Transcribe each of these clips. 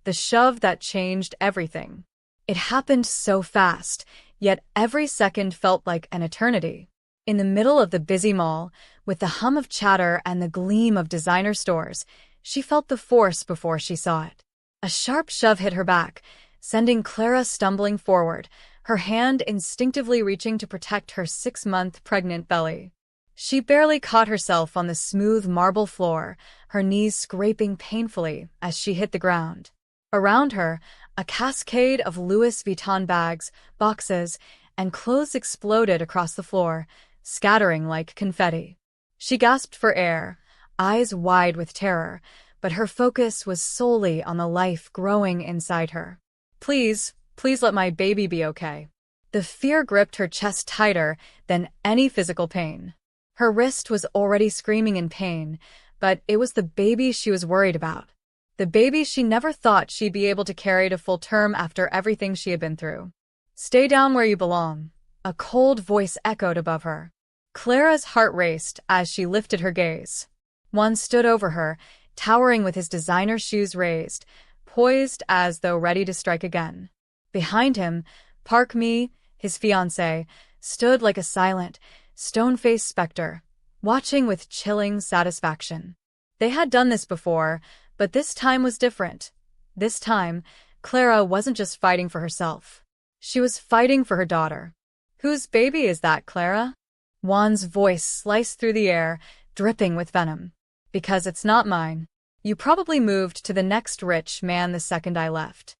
the shove that changed everything. It happened so fast, yet every second felt like an eternity. In the middle of the busy mall, with the hum of chatter and the gleam of designer stores, she felt the force before she saw it. A sharp shove hit her back, sending Clara stumbling forward, her hand instinctively reaching to protect her 6-month pregnant belly. She barely caught herself on the smooth marble floor, her knees scraping painfully as she hit the ground. Around her, a cascade of Louis Vuitton bags, boxes, and clothes exploded across the floor, scattering like confetti. She gasped for air, eyes wide with terror, but her focus was solely on the life growing inside her. Please, please let my baby be okay. The fear gripped her chest tighter than any physical pain. Her wrist was already screaming in pain, but it was the baby she was worried about. The baby she never thought she'd be able to carry to full term after everything she had been through. Stay down where you belong, a cold voice echoed above her. Clara's heart raced as she lifted her gaze. Juan stood over her, towering with his designer shoes raised, poised as though ready to strike again. Behind him, Park Mi, his fiancé, stood like a silent, stone-faced specter, watching with chilling satisfaction. They had done this before, but this time was different. This time, Clara wasn't just fighting for herself. She was fighting for her daughter. Whose baby is that, Clara? Juan's voice sliced through the air, dripping with venom. Because it's not mine. You probably moved to the next rich man the second I left.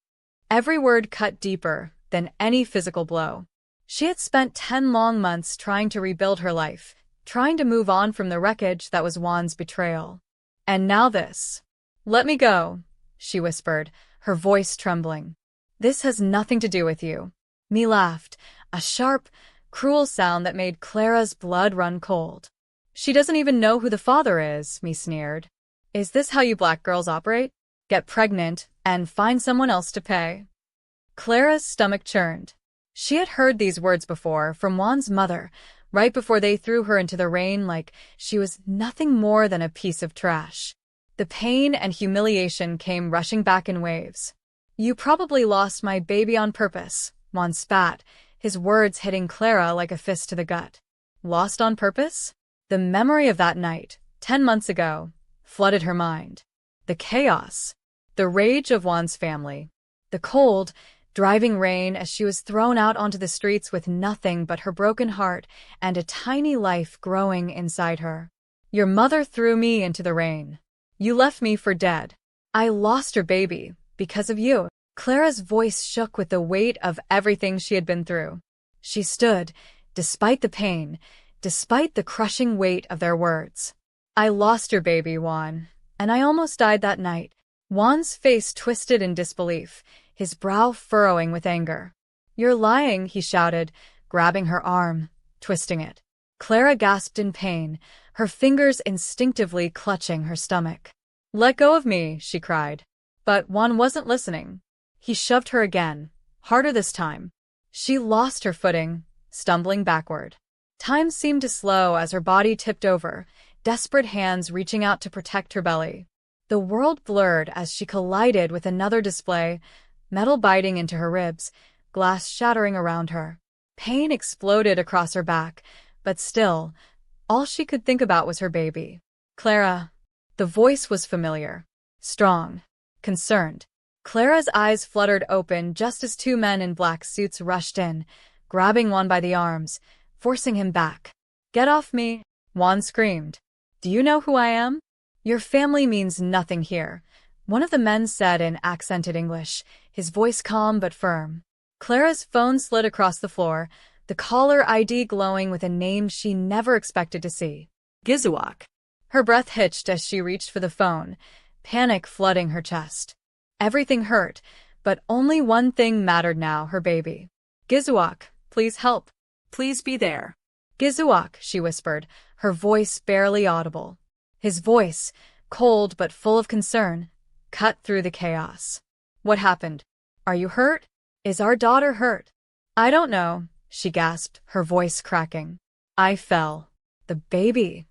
Every word cut deeper than any physical blow. She had spent 10 long months trying to rebuild her life, trying to move on from the wreckage that was Juan's betrayal. And now this. Let me go, she whispered, her voice trembling. This has nothing to do with you. Mi laughed, a sharp, cruel sound that made Clara's blood run cold. She doesn't even know who the father is, Mi sneered. Is this how you black girls operate? Get pregnant and find someone else to pay? Clara's stomach churned. She had heard these words before from Juan's mother, right before they threw her into the rain like she was nothing more than a piece of trash. The pain and humiliation came rushing back in waves. You probably lost my baby on purpose, Juan spat, his words hitting Clara like a fist to the gut. Lost on purpose? The memory of that night, 10 months ago, flooded her mind. The chaos, the rage of Juan's family, the cold, driving rain as she was thrown out onto the streets with nothing but her broken heart and a tiny life growing inside her. Your mother threw me into the rain. You left me for dead. I lost her baby because of you. Clara's voice shook with the weight of everything she had been through. She stood, despite the pain, despite the crushing weight of their words. I lost your baby, Juan, and I almost died that night. Juan's face twisted in disbelief, his brow furrowing with anger. You're lying, he shouted, grabbing her arm, twisting it. Clara gasped in pain, her fingers instinctively clutching her stomach. Let go of me, she cried. But Juan wasn't listening. He shoved her again, harder this time. She lost her footing, stumbling backward. Time seemed to slow as her body tipped over, desperate hands reaching out to protect her belly. The world blurred as she collided with another display, metal biting into her ribs, glass shattering around her. Pain exploded across her back, but still, all she could think about was her baby. Clara. The voice was familiar, strong, concerned. Clara's eyes fluttered open just as 2 men in black suits rushed in, grabbing Juan by the arms, forcing him back. Get off me, Juan screamed. Do you know who I am? Your family means nothing here, one of the men said in accented English, his voice calm but firm. Clara's phone slid across the floor, the caller ID glowing with a name she never expected to see. Gizuok. Her breath hitched as she reached for the phone, panic flooding her chest. Everything hurt, but only one thing mattered now, her baby. Gizuok, please help. Please be there. Gizuok, she whispered, her voice barely audible. His voice, cold but full of concern, cut through the chaos. What happened? Are you hurt? Is our daughter hurt? I don't know, she gasped, her voice cracking. I fell. The baby.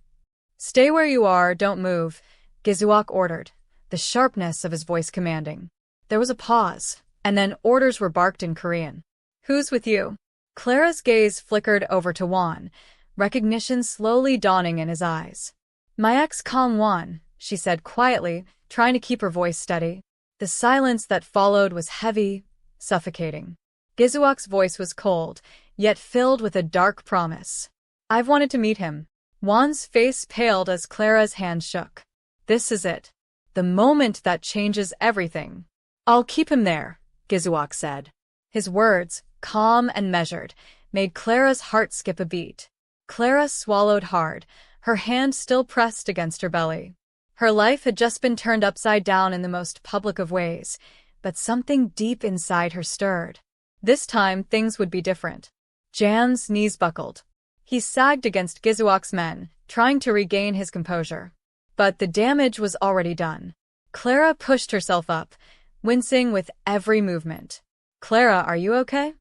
Stay where you are, don't move, Gizuok ordered, the sharpness of his voice commanding. There was a pause, and then orders were barked in Korean. "Who's with you?" Clara's gaze flickered over to Juan, recognition slowly dawning in his eyes. "My ex-com Juan," she said quietly, trying to keep her voice steady. The silence that followed was heavy, suffocating. Gizuok's voice was cold, yet filled with a dark promise. "I've wanted to meet him." Juan's face paled as Clara's hand shook. "This is it. The moment that changes everything." "I'll keep him there," Gizuok said. His words, calm and measured, made Clara's heart skip a beat. Clara swallowed hard, her hand still pressed against her belly. Her life had just been turned upside down in the most public of ways, but something deep inside her stirred. This time, things would be different. Jan's knees buckled. He sagged against Gizuok's men, trying to regain his composure. But the damage was already done. Clara pushed herself up, wincing with every movement. "Clara, are you okay?"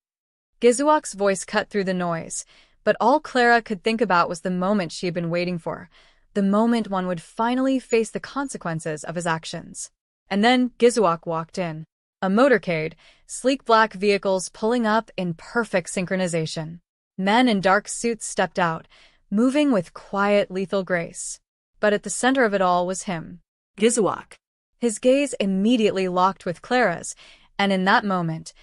Gizuok's voice cut through the noise, but all Clara could think about was the moment she had been waiting for, the moment one would finally face the consequences of his actions. And then Gizuok walked in. A motorcade, sleek black vehicles pulling up in perfect synchronization. Men in dark suits stepped out, moving with quiet, lethal grace. But at the center of it all was him. Gizuok. His gaze immediately locked with Clara's, and in that moment,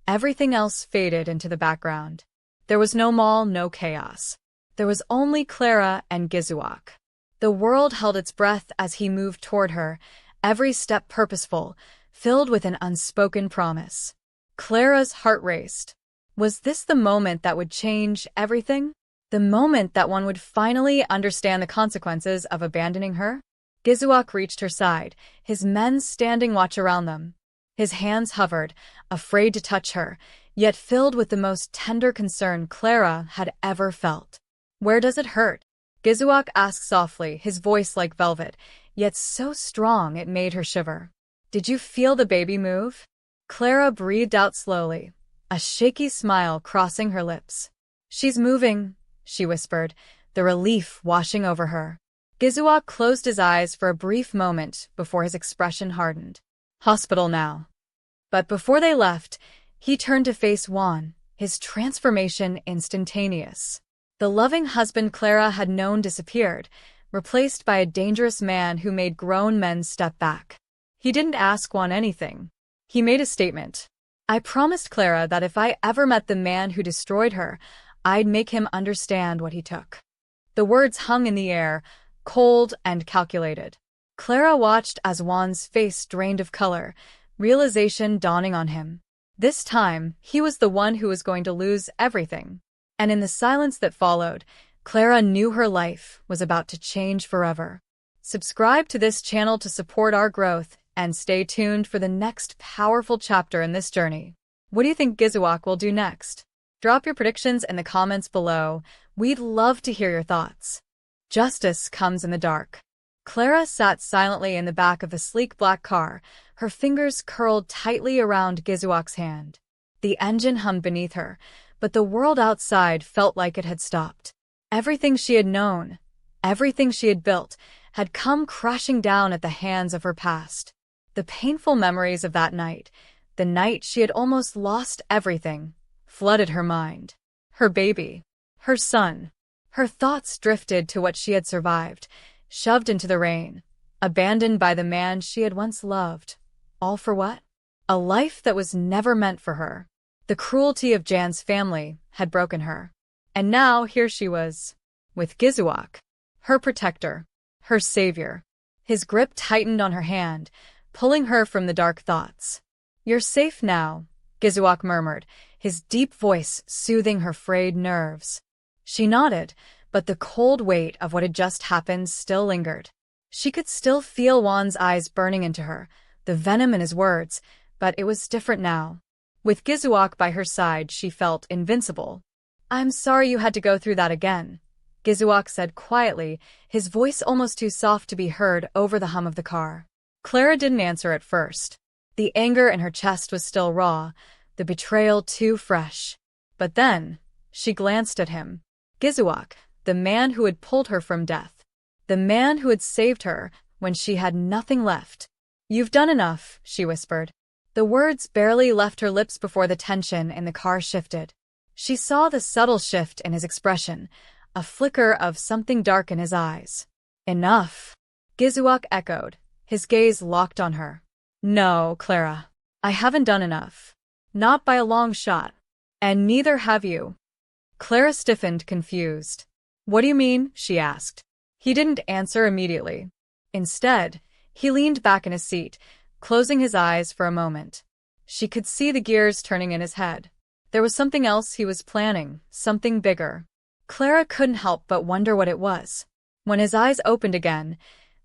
everything else faded into the background. There was no mall, no chaos. There was only Clara and Gizuok. The world held its breath as he moved toward her, every step purposeful, filled with an unspoken promise. Clara's heart raced. Was this the moment that would change everything? The moment that one would finally understand the consequences of abandoning her? Gizuok reached her side, his men standing watch around them. His hands hovered, afraid to touch her, yet filled with the most tender concern Clara had ever felt. "Where does it hurt?" Gizuok asked softly, his voice like velvet, yet so strong it made her shiver. "Did you feel the baby move?" Clara breathed out slowly, a shaky smile crossing her lips. "She's moving," she whispered, the relief washing over her. Gizuok closed his eyes for a brief moment before his expression hardened. "Hospital now." But before they left, he turned to face Juan, his transformation instantaneous. The loving husband Clara had known disappeared, replaced by a dangerous man who made grown men step back. He didn't ask Juan anything. He made a statement. "I promised Clara that if I ever met the man who destroyed her, I'd make him understand what he took." The words hung in the air, cold and calculated. Clara watched as Juan's face drained of color, realization dawning on him. This time, he was the one who was going to lose everything. And in the silence that followed, Clara knew her life was about to change forever. Subscribe to this channel to support our growth, and stay tuned for the next powerful chapter in this journey. What do you think Gizuok will do next? Drop your predictions in the comments below. We'd love to hear your thoughts. Justice comes in the dark. Clara sat silently in the back of a sleek black car, her fingers curled tightly around Gizuok's hand. The engine hummed beneath her, but the world outside felt like it had stopped. Everything she had known, everything she had built, had come crashing down at the hands of her past. The painful memories of that night, the night she had almost lost everything, flooded her mind. Her baby, her son. Her thoughts drifted to what she had survived, shoved into the rain, abandoned by the man she had once loved. All for what? A life that was never meant for her. The cruelty of Jan's family had broken her. And now here she was, with Gizuok, her protector, her savior. His grip tightened on her hand, pulling her from the dark thoughts. "You're safe now," Gizuok murmured, his deep voice soothing her frayed nerves. She nodded, but the cold weight of what had just happened still lingered. She could still feel Juan's eyes burning into her, the venom in his words, but it was different now. With Gizuok by her side, she felt invincible. "I'm sorry you had to go through that again," Gizuok said quietly, his voice almost too soft to be heard over the hum of the car. Clara didn't answer at first. The anger in her chest was still raw, the betrayal too fresh. But then, she glanced at him. Gizuok, the man who had pulled her from death. The man who had saved her when she had nothing left. "You've done enough," she whispered. The words barely left her lips before the tension in the car shifted. She saw the subtle shift in his expression, a flicker of something dark in his eyes. Enough, Gizuok echoed, his gaze locked on her. No, Clara. I haven't done enough. Not by a long shot. And neither have you. Clara stiffened, confused. What do you mean? She asked. He didn't answer immediately. Instead, he leaned back in his seat, closing his eyes for a moment. She could see the gears turning in his head. There was something else he was planning, something bigger. Clara couldn't help but wonder what it was. When his eyes opened again,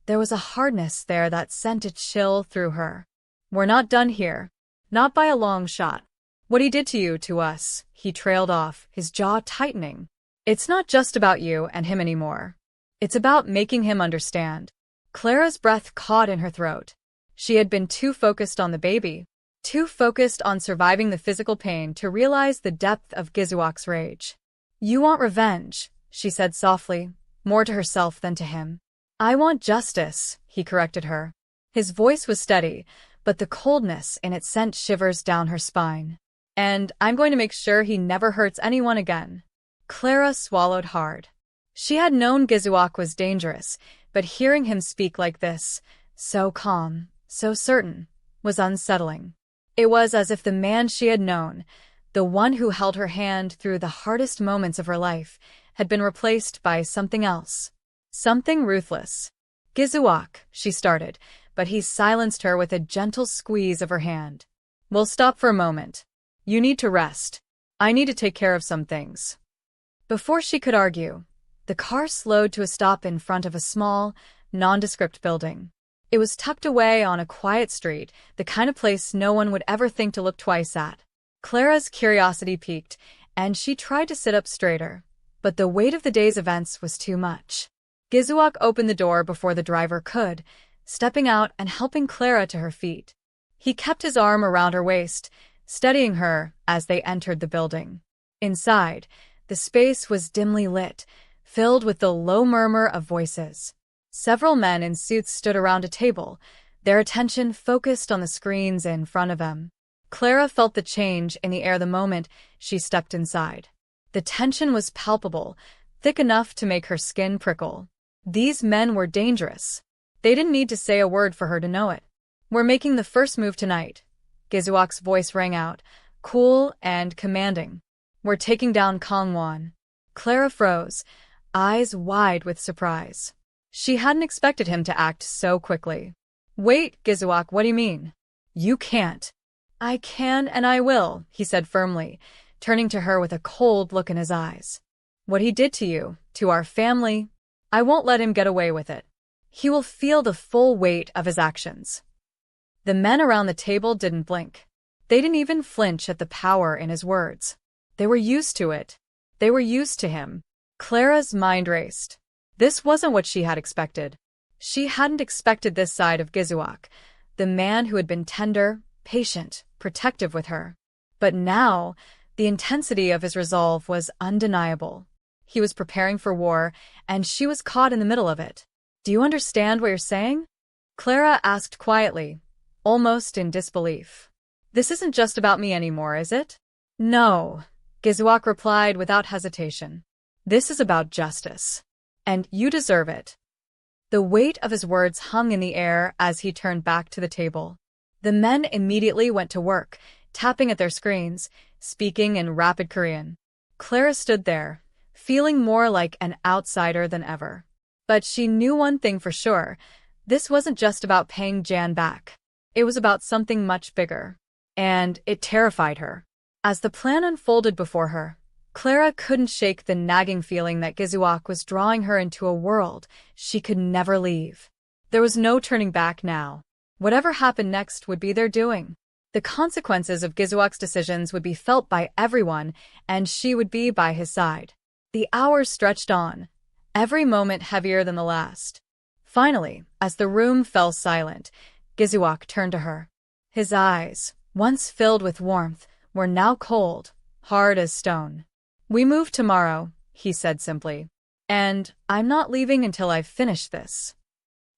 there was a hardness there that sent a chill through her. We're not done here. Not by a long shot. What he did to you, to us, he trailed off, his jaw tightening. It's not just about you and him anymore. It's about making him understand. Clara's breath caught in her throat. She had been too focused on the baby, too focused on surviving the physical pain to realize the depth of Gizuok's rage. You want revenge, she said softly, more to herself than to him. I want justice, he corrected her. His voice was steady, but the coldness in it sent shivers down her spine. And I'm going to make sure he never hurts anyone again. Clara swallowed hard. She had known Gizuok was dangerous, but hearing him speak like this, so calm, so certain, was unsettling. It was as if the man she had known, the one who held her hand through the hardest moments of her life, had been replaced by something else. Something ruthless. Gizuok, she started, but he silenced her with a gentle squeeze of her hand. We'll stop for a moment. You need to rest. I need to take care of some things. Before she could argue, the car slowed to a stop in front of a small, nondescript building. It was tucked away on a quiet street, the kind of place no one would ever think to look twice at. Clara's curiosity piqued, and she tried to sit up straighter, but the weight of the day's events was too much. Gizuok opened the door before the driver could, stepping out and helping Clara to her feet. He kept his arm around her waist, steadying her as they entered the building. Inside, the space was dimly lit, filled with the low murmur of voices. Several men in suits stood around a table, their attention focused on the screens in front of them. Clara felt the change in the air the moment she stepped inside. The tension was palpable, thick enough to make her skin prickle. These men were dangerous. They didn't need to say a word for her to know it. We're making the first move tonight. Gizuok's voice rang out, cool and commanding. We're taking down Kangwon. Clara froze, eyes wide with surprise. She hadn't expected him to act so quickly. Wait, Gizuok, what do you mean? You can't. I can and I will, he said firmly, turning to her with a cold look in his eyes. What he did to you, to our family, I won't let him get away with it. He will feel the full weight of his actions. The men around the table didn't blink. They didn't even flinch at the power in his words. They were used to it. They were used to him. Clara's mind raced. This wasn't what she had expected. She hadn't expected this side of Gizuok, the man who had been tender, patient, protective with her. But now, the intensity of his resolve was undeniable. He was preparing for war, and she was caught in the middle of it. Do you understand what you're saying? Clara asked quietly, almost in disbelief. This isn't just about me anymore, is it? No, Gizuok replied without hesitation. This is about justice. And you deserve it. The weight of his words hung in the air as he turned back to the table. The men immediately went to work, tapping at their screens, speaking in rapid Korean. Clara stood there, feeling more like an outsider than ever. But she knew one thing for sure. This wasn't just about paying Jan back. It was about something much bigger. And it terrified her. As the plan unfolded before her, Clara couldn't shake the nagging feeling that Gizuok was drawing her into a world she could never leave. There was no turning back now. Whatever happened next would be their doing. The consequences of Gizuok's decisions would be felt by everyone, and she would be by his side. The hours stretched on, every moment heavier than the last. Finally, as the room fell silent, Gizuok turned to her. His eyes, once filled with warmth, were now cold, hard as stone. We move tomorrow, he said simply. And I'm not leaving until I've finished this.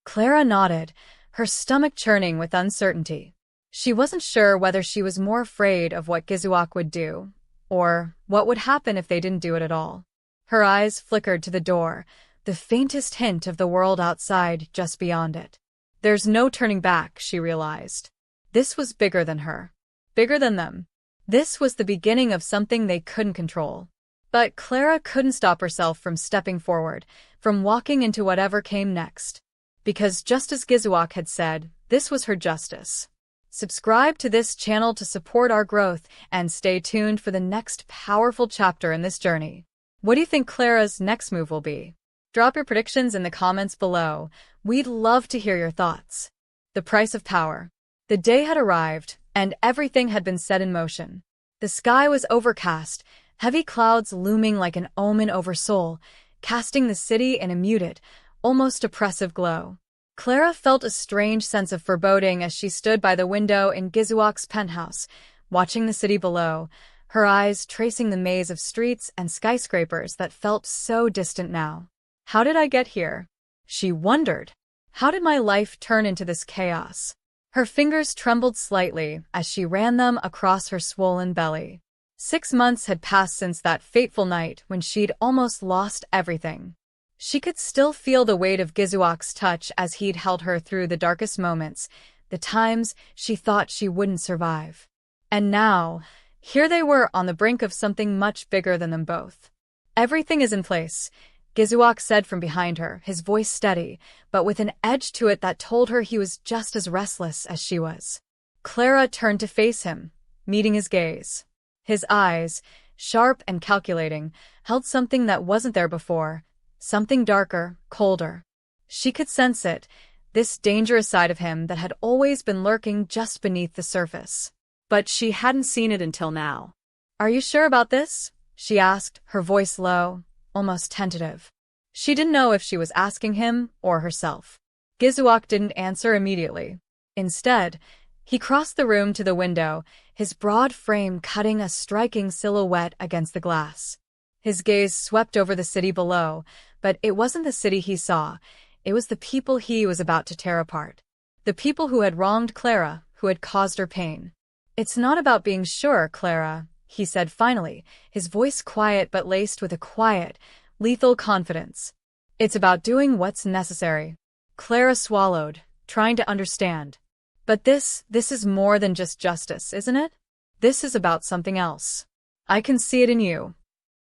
Clara nodded, her stomach churning with uncertainty. She wasn't sure whether she was more afraid of what Gizuok would do, or what would happen if they didn't do it at all. Her eyes flickered to the door, the faintest hint of the world outside just beyond it. There's no turning back, she realized. This was bigger than her. Bigger than them. This was the beginning of something they couldn't control. But Clara couldn't stop herself from stepping forward, from walking into whatever came next. Because just as Gizuok had said, this was her justice. Subscribe to this channel to support our growth and stay tuned for the next powerful chapter in this journey. What do you think Clara's next move will be? Drop your predictions in the comments below. We'd love to hear your thoughts. The price of power. The day had arrived, and everything had been set in motion. The sky was overcast, heavy clouds looming like an omen over Seoul, casting the city in a muted, almost oppressive glow. Clara felt a strange sense of foreboding as she stood by the window in Gizuok's penthouse, watching the city below, her eyes tracing the maze of streets and skyscrapers that felt so distant now. How did I get here? She wondered. How did my life turn into this chaos? Her fingers trembled slightly as she ran them across her swollen belly. 6 months had passed since that fateful night when she'd almost lost everything. She could still feel the weight of Gizuok's touch as he'd held her through the darkest moments, the times she thought she wouldn't survive. And now, here they were on the brink of something much bigger than them both. Everything is in place, Gizuok said from behind her, his voice steady, but with an edge to it that told her he was just as restless as she was. Clara turned to face him, meeting his gaze. His eyes, sharp and calculating, held something that wasn't there before, something darker, colder. She could sense it, this dangerous side of him that had always been lurking just beneath the surface. But she hadn't seen it until now. "Are you sure about this?" she asked, her voice low, almost tentative. She didn't know if she was asking him or herself. Gizuok didn't answer immediately. Instead, he crossed the room to the window, his broad frame cutting a striking silhouette against the glass. His gaze swept over the city below, but it wasn't the city he saw, it was the people he was about to tear apart. The people who had wronged Clara, who had caused her pain. "It's not about being sure, Clara," he said finally, his voice quiet but laced with a quiet, lethal confidence. "It's about doing what's necessary." Clara swallowed, trying to understand. "But this is more than just justice, isn't it? This is about something else. I can see it in you."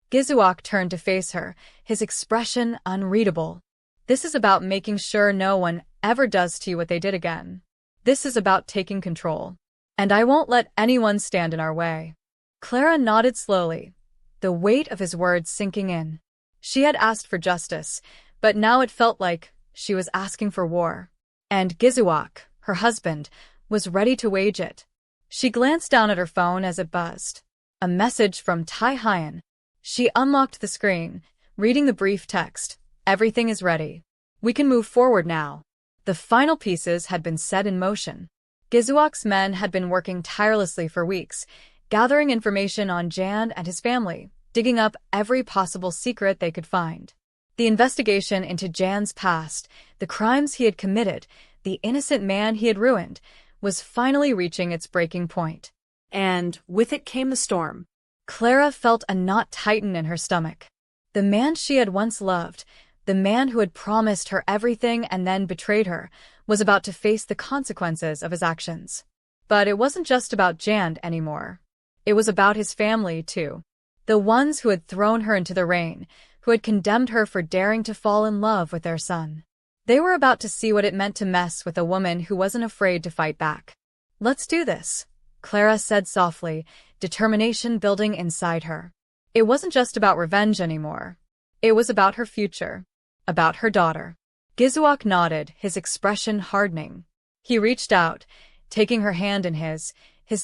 Gizuok turned to face her, his expression unreadable. "This is about making sure no one ever does to you what they did again. This is about taking control. And I won't let anyone stand in our way." Clara nodded slowly, the weight of his words sinking in. She had asked for justice, but now it felt like she was asking for war. And Gizuok, her husband, was ready to wage it. She glanced down at her phone as it buzzed. A message from Tai Hyen. She unlocked the screen, reading the brief text. "Everything is ready. We can move forward now." The final pieces had been set in motion. Gizuok's men had been working tirelessly for weeks, gathering information on Jan and his family, digging up every possible secret they could find. The investigation into Jan's past, the crimes he had committed, the innocent man he had ruined, was finally reaching its breaking point. And with it came the storm. Clara felt a knot tighten in her stomach. The man she had once loved, the man who had promised her everything and then betrayed her, was about to face the consequences of his actions. But it wasn't just about Jan anymore. It was about his family, too. The ones who had thrown her into the rain, who had condemned her for daring to fall in love with their son. They were about to see what it meant to mess with a woman who wasn't afraid to fight back. "Let's do this," Clara said softly, determination building inside her. It wasn't just about revenge anymore. It was about her future. About her daughter. Gizuok nodded, his expression hardening. He reached out, taking her hand in his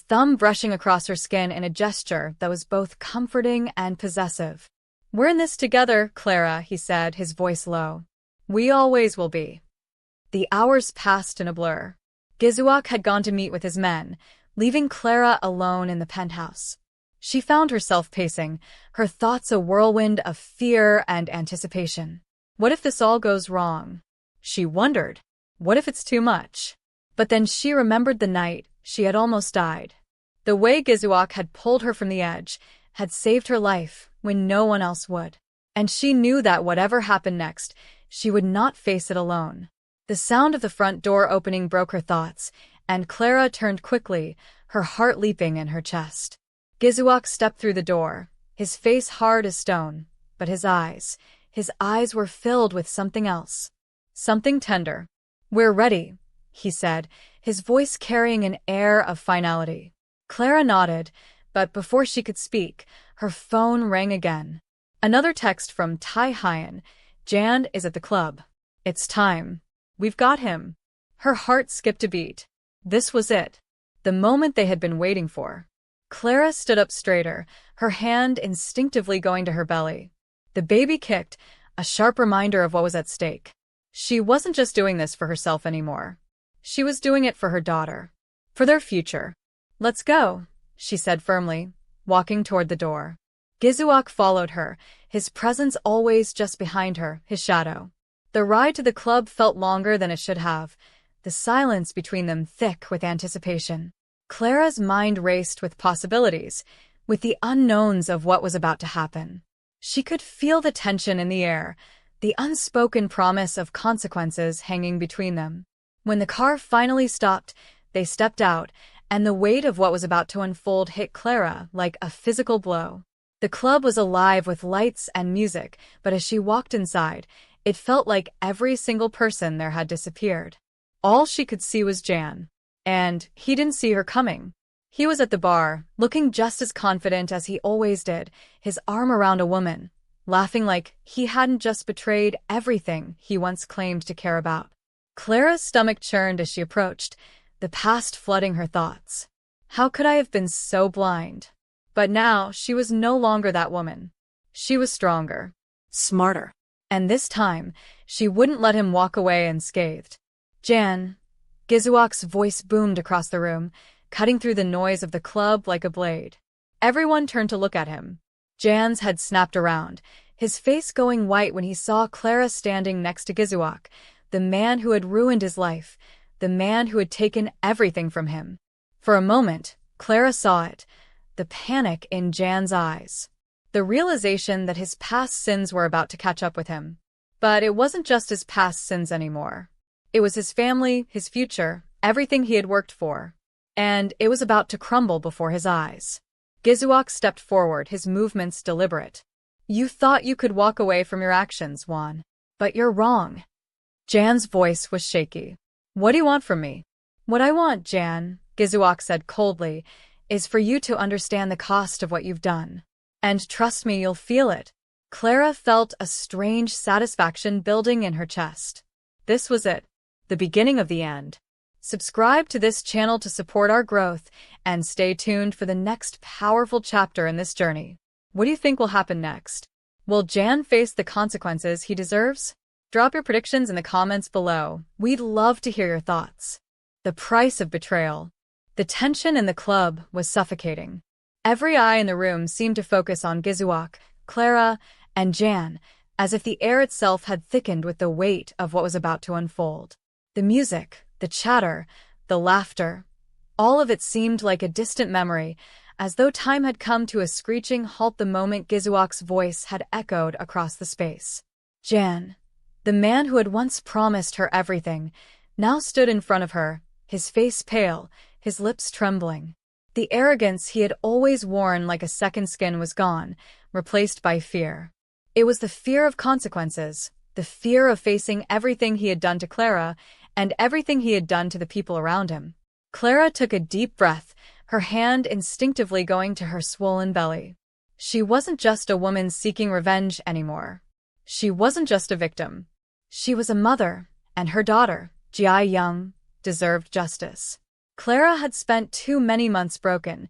thumb brushing across her skin in a gesture that was both comforting and possessive. "We're in this together, Clara," he said, his voice low. "We always will be." The hours passed in a blur. Gizuok had gone to meet with his men, leaving Clara alone in the penthouse. She found herself pacing, her thoughts a whirlwind of fear and anticipation. What if this all goes wrong? She wondered. What if it's too much? But then she remembered the night she had almost died. The way Gizuok had pulled her from the edge, had saved her life when no one else would. And she knew that whatever happened next, she would not face it alone. The sound of the front door opening broke her thoughts, and Clara turned quickly, her heart leaping in her chest. Gizuok stepped through the door, his face hard as stone, but his eyes were filled with something else. Something tender. "We're ready," he said, his voice carrying an air of finality. Clara nodded, but before she could speak, her phone rang again. Another text from Tai Hyen. "Jan is at the club. It's time. We've got him." Her heart skipped a beat. This was it. The moment they had been waiting for. Clara stood up straighter, her hand instinctively going to her belly. The baby kicked, a sharp reminder of what was at stake. She wasn't just doing this for herself anymore. She was doing it for her daughter. For their future. "Let's go," she said firmly, walking toward the door. Gizuok followed her, his presence always just behind her, his shadow. The ride to the club felt longer than it should have, the silence between them thick with anticipation. Clara's mind raced with possibilities, with the unknowns of what was about to happen. She could feel the tension in the air, the unspoken promise of consequences hanging between them. When the car finally stopped, they stepped out, and the weight of what was about to unfold hit Clara like a physical blow. The club was alive with lights and music, but as she walked inside, it felt like every single person there had disappeared. All she could see was Jan. And he didn't see her coming. He was at the bar, looking just as confident as he always did, his arm around a woman, laughing like he hadn't just betrayed everything he once claimed to care about. Clara's stomach churned as she approached, the past flooding her thoughts. How could I have been so blind? But now she was no longer that woman. She was stronger, smarter. And this time, she wouldn't let him walk away unscathed. "Jan," Gizuok's voice boomed across the room, cutting through the noise of the club like a blade. Everyone turned to look at him. Jan's head snapped around, his face going white when he saw Clara standing next to Gizuok, the man who had ruined his life, the man who had taken everything from him. For a moment, Clara saw it, the panic in Jan's eyes. The realization that his past sins were about to catch up with him. But it wasn't just his past sins anymore. It was his family, his future, everything he had worked for. And it was about to crumble before his eyes. Gizuok stepped forward, his movements deliberate. "You thought you could walk away from your actions, Juan. But you're wrong." Jan's voice was shaky. "What do you want from me?" "What I want, Jan," Gizuok said coldly, "is for you to understand the cost of what you've done. And trust me, you'll feel it." Clara felt a strange satisfaction building in her chest. This was it, the beginning of the end. Subscribe to this channel to support our growth, and stay tuned for the next powerful chapter in this journey. What do you think will happen next? Will Jan face the consequences he deserves? Drop your predictions in the comments below. We'd love to hear your thoughts. The price of betrayal. The tension in the club was suffocating. Every eye in the room seemed to focus on Gizuok, Clara, and Jan, as if the air itself had thickened with the weight of what was about to unfold. The music, the chatter, the laughter, all of it seemed like a distant memory, as though time had come to a screeching halt the moment Gizuok's voice had echoed across the space. Jan, the man who had once promised her everything, now stood in front of her, his face pale, his lips trembling. The arrogance he had always worn like a second skin was gone, replaced by fear. It was the fear of consequences, the fear of facing everything he had done to Clara, and everything he had done to the people around him. Clara took a deep breath, her hand instinctively going to her swollen belly. She wasn't just a woman seeking revenge anymore. She wasn't just a victim. She was a mother, and her daughter, Jia Young, deserved justice. Clara had spent too many months broken,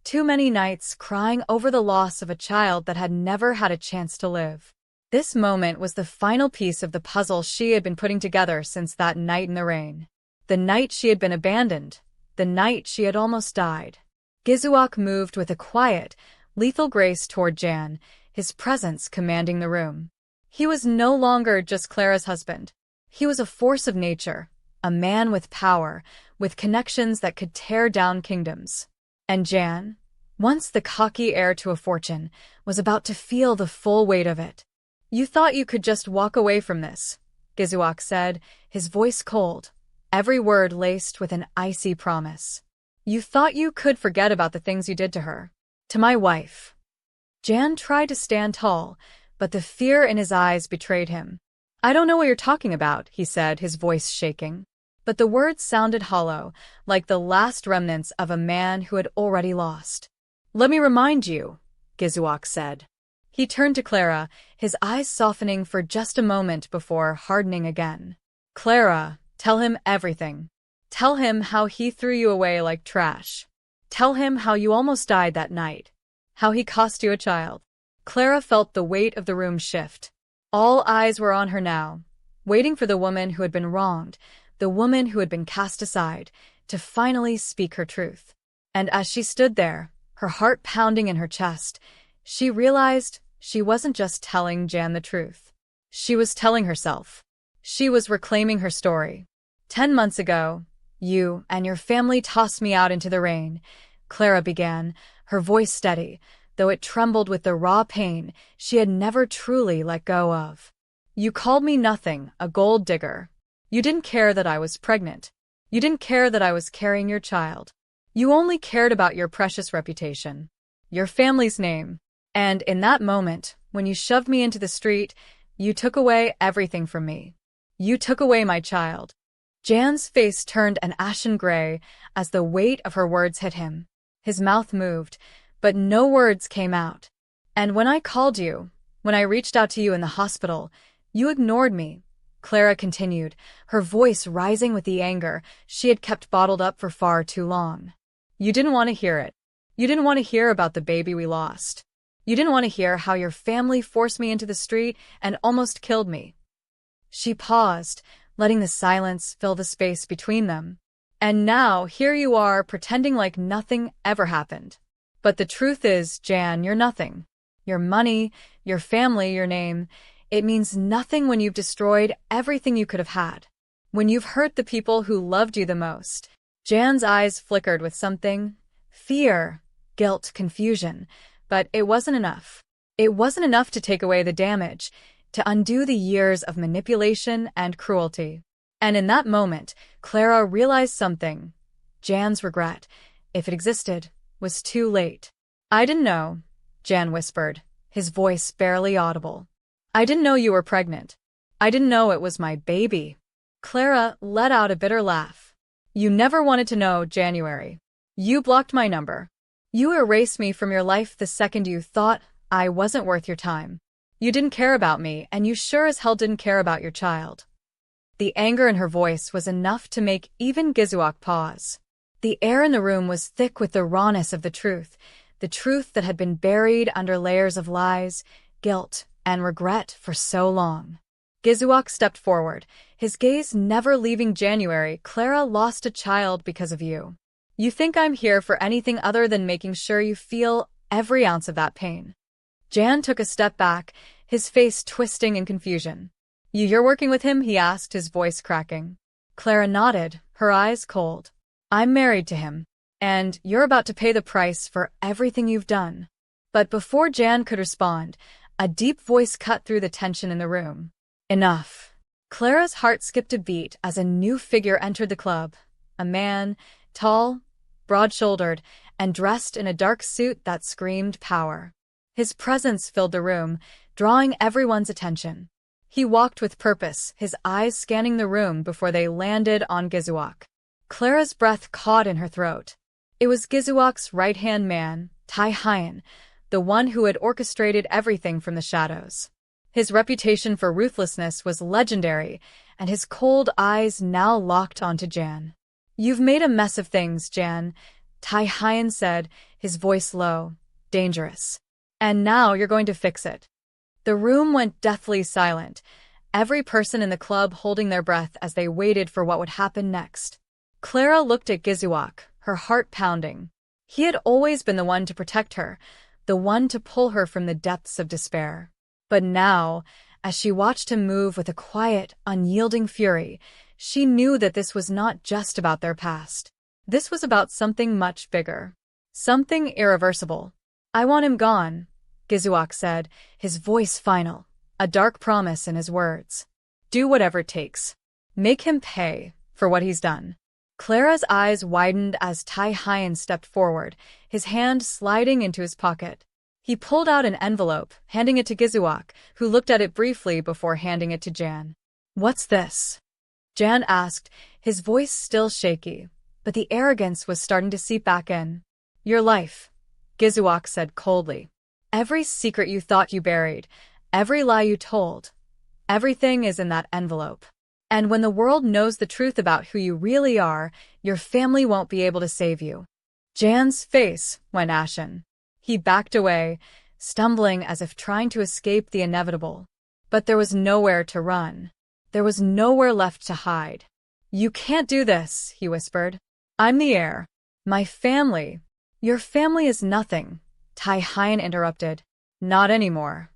too many nights crying over the loss of a child that had never had a chance to live. This moment was the final piece of the puzzle she had been putting together since that night in the rain. The night she had been abandoned, the night she had almost died. Gizuok moved with a quiet, lethal grace toward Jan, his presence commanding the room. He was no longer just Clara's husband. He was a force of nature, a man with power, with connections that could tear down kingdoms. And Jan, once the cocky heir to a fortune, was about to feel the full weight of it. "You thought you could just walk away from this," Gizuok said, his voice cold, every word laced with an icy promise. "You thought you could forget about the things you did to her. To my wife." Jan tried to stand tall, but the fear in his eyes betrayed him. "I don't know what you're talking about," he said, his voice shaking. But the words sounded hollow, like the last remnants of a man who had already lost. "Let me remind you," Gizuok said. He turned to Clara, his eyes softening for just a moment before hardening again. "Clara, tell him everything. Tell him how he threw you away like trash. Tell him how you almost died that night. How he cost you a child." Clara felt the weight of the room shift. All eyes were on her now, waiting for the woman who had been wronged, the woman who had been cast aside, to finally speak her truth. And as she stood there, her heart pounding in her chest, she realized she wasn't just telling Jan the truth. She was telling herself. She was reclaiming her story. 10 months ago, you and your family tossed me out into the rain," Clara began, her voice steady, though it trembled with the raw pain she had never truly let go of. "You called me nothing, a gold digger. You didn't care that I was pregnant. You didn't care that I was carrying your child. You only cared about your precious reputation, your family's name. And in that moment, when you shoved me into the street, you took away everything from me. You took away my child." Jan's face turned an ashen gray as the weight of her words hit him. His mouth moved, but no words came out. "And when I called you, when I reached out to you in the hospital, you ignored me," Clara continued, her voice rising with the anger she had kept bottled up for far too long. "You didn't want to hear it. You didn't want to hear about the baby we lost. You didn't want to hear how your family forced me into the street and almost killed me." She paused, letting the silence fill the space between them. "And now here you are pretending like nothing ever happened. But the truth is, Jan, you're nothing. Your money, your family, your name, it means nothing when you've destroyed everything you could have had. When you've hurt the people who loved you the most." Jan's eyes flickered with something. Fear, guilt, confusion. But it wasn't enough. It wasn't enough to take away the damage, to undo the years of manipulation and cruelty. And in that moment, Clara realized something. Jan's regret, if it existed, was too late. "I didn't know," Jan whispered, his voice barely audible. "I didn't know you were pregnant. I didn't know it was my baby." Clara let out a bitter laugh. "You never wanted to know, January. You blocked my number. You erased me from your life the second you thought I wasn't worth your time. You didn't care about me, and you sure as hell didn't care about your child." The anger in her voice was enough to make even Gizuok pause. The air in the room was thick with the rawness of the truth that had been buried under layers of lies, guilt, and regret for so long. Gizuok stepped forward, his gaze never leaving January. "Clara lost a child because of you. You think I'm here for anything other than making sure you feel every ounce of that pain." Jan took a step back, his face twisting in confusion. You're working with him?" he asked, his voice cracking. Clara nodded, her eyes cold. "I'm married to him. And you're about to pay the price for everything you've done." But before Jan could respond, a deep voice cut through the tension in the room. "Enough." Clara's heart skipped a beat as a new figure entered the club. A man, tall, broad-shouldered, and dressed in a dark suit that screamed power. His presence filled the room, drawing everyone's attention. He walked with purpose, his eyes scanning the room before they landed on Gizuok. Clara's breath caught in her throat. It was Gizuok's right-hand man, Tai Hyen, the one who had orchestrated everything from the shadows. His reputation for ruthlessness was legendary, and his cold eyes now locked onto Jan. "You've made a mess of things, Jan," Tai Hyen said, his voice low, dangerous. "And now you're going to fix it." The room went deathly silent, every person in the club holding their breath as they waited for what would happen next. Clara looked at Gizuok, her heart pounding. He had always been the one to protect her, the one to pull her from the depths of despair. But now, As she watched him move with a quiet, unyielding fury, she knew that this was not just about their past. This was about something much bigger. Something irreversible. "I want him gone," Gizuok said, his voice final, a dark promise in his words. "Do whatever it takes. Make him pay for what he's done." Clara's eyes widened as Tai Hien stepped forward, his hand sliding into his pocket. He pulled out an envelope, handing it to Gizuok, who looked at it briefly before handing it to Jan. "What's this?" Jan asked, his voice still shaky, but the arrogance was starting to seep back in. "Your life," Gizuok said coldly. "Every secret you thought you buried, every lie you told, everything is in that envelope. And when the world knows the truth about who you really are, your family won't be able to save you." Jan's face went ashen. He backed away, stumbling as if trying to escape the inevitable. But there was nowhere to run. There was nowhere left to hide. "You can't do this," he whispered. "I'm the heir. My family—" "Your family is nothing," Tai Hien interrupted. "Not anymore."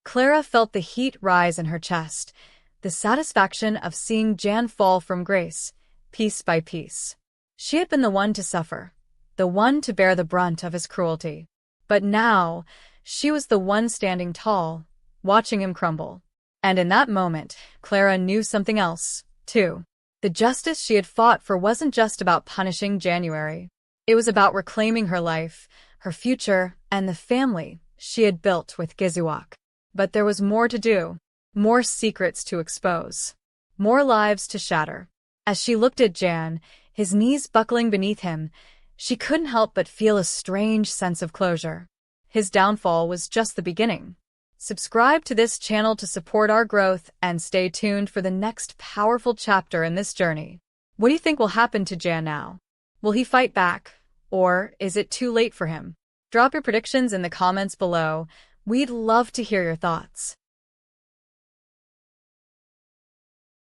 Clara felt the heat rise in her chest, the satisfaction of seeing Jan fall from grace, piece by piece. She had been the one to suffer, the one to bear the brunt of his cruelty. But now, she was the one standing tall, watching him crumble. And in that moment, Clara knew something else, too. The justice she had fought for wasn't just about punishing January. It was about reclaiming her life, her future, and the family she had built with Gizuok. But there was more to do. More secrets to expose. More lives to shatter. As she looked at Jan, his knees buckling beneath him, she couldn't help but feel a strange sense of closure. His downfall was just the beginning. Subscribe to this channel to support our growth and stay tuned for the next powerful chapter in this journey. What do you think will happen to Jan now? Will he fight back? Or is it too late for him? Drop your predictions in the comments below. We'd love to hear your thoughts.